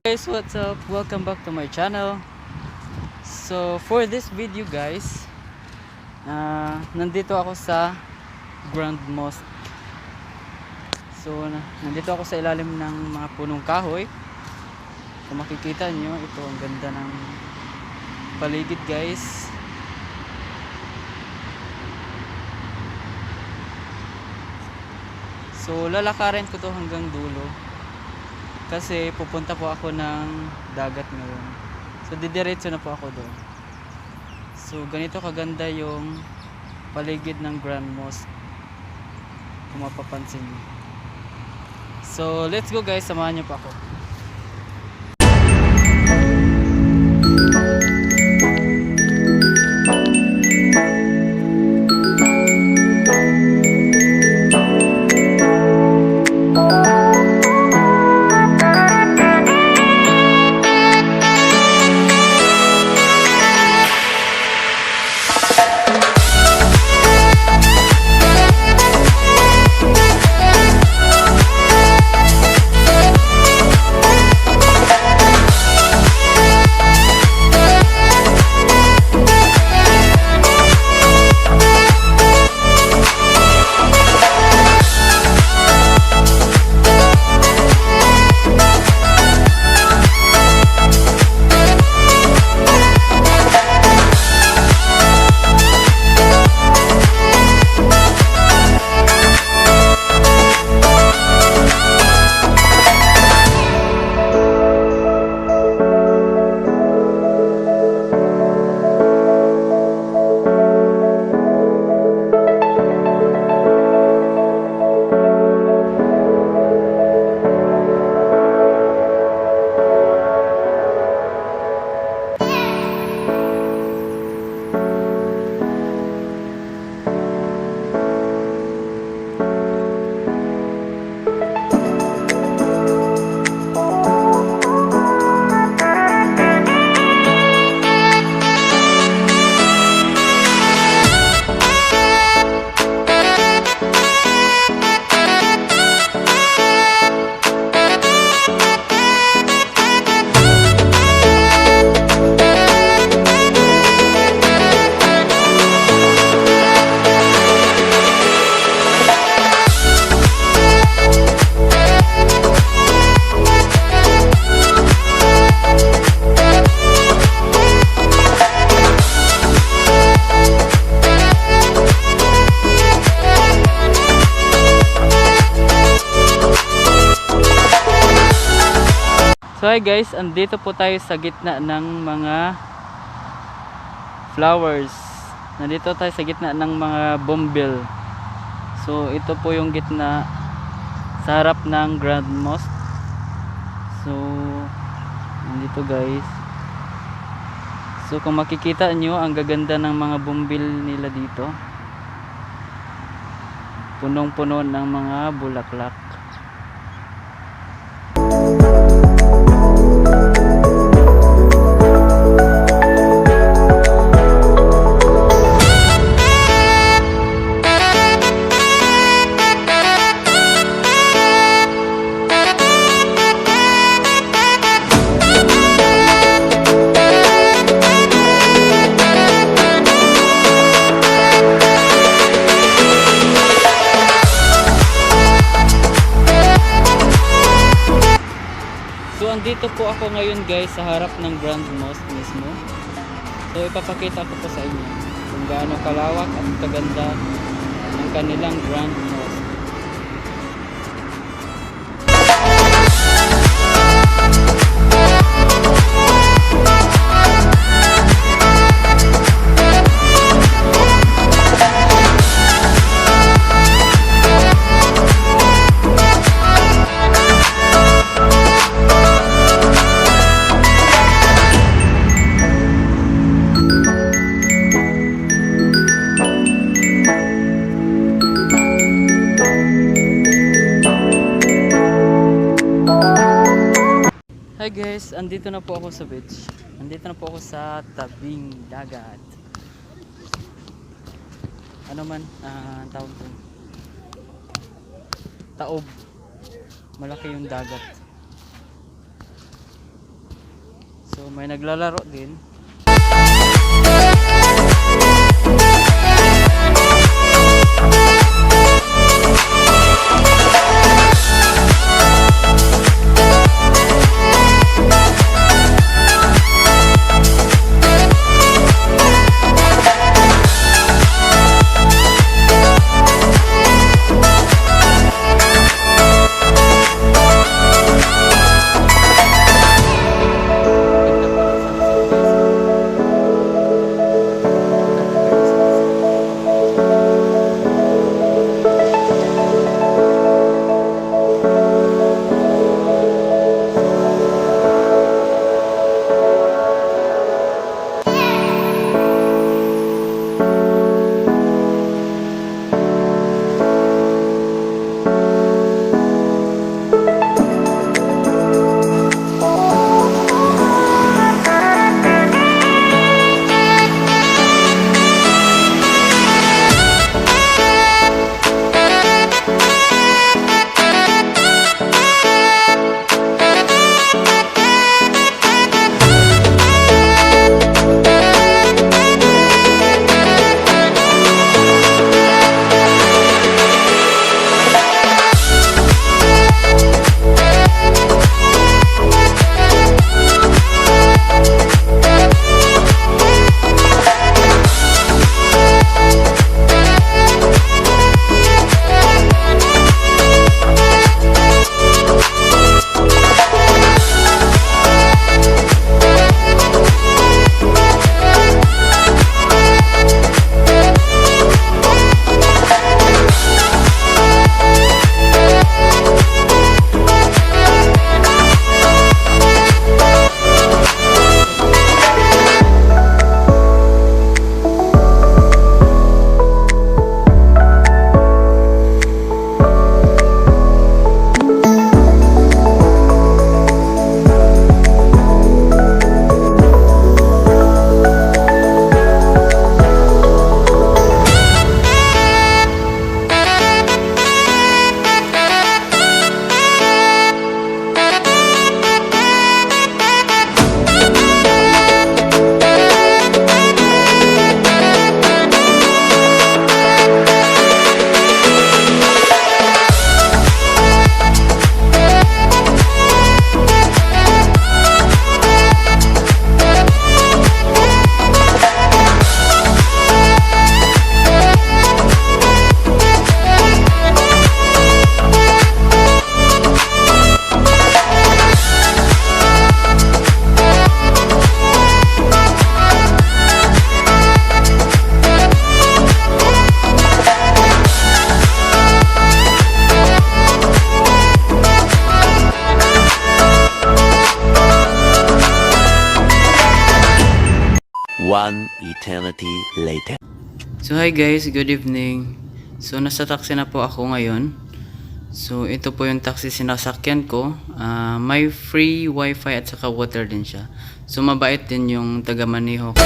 Guys, what's up? Welcome back to my channel. So for this video guys, nandito ako sa Grand Mosque. So nandito ako sa ilalim ng mga punong kahoy. Kung makikita nyo, ito ang ganda ng paligid guys. So lalakarin ko to hanggang dulo kasi pupunta po ako ng dagat ngayon. So didiretso na po ako doon. So ganito kaganda yung paligid ng Grand Mosque, kung mapapansin niyo. So let's go guys, samahan niyo pa ako. So hi guys, andito po tayo sa gitna ng mga flowers. Nandito tayo sa gitna ng mga bumbil. So ito po yung gitna sa harap ng Grand Mosque. So nandito guys. So kung makikita nyo, ang gaganda ng mga bumbil nila dito. Punong-puno ng mga bulaklak. Dito po ako ngayon guys sa harap ng Grand Mosque mismo. So ipapakita ko po sa inyo kung gaano kalawak at kaganda ng kanilang Grand Mosque. Hi guys, andito na po ako sa beach. Andito na po ako sa tabing dagat. Ano man tawag doon? Taob. Malaki yung dagat. So may naglalaro din. One eternity later. So hi guys, good evening. So nasa taxi na po ako ngayon. So ito po yung taxi sinasakyan ko. May free wifi at saka water din siya. So mabait din yung taga-maneho.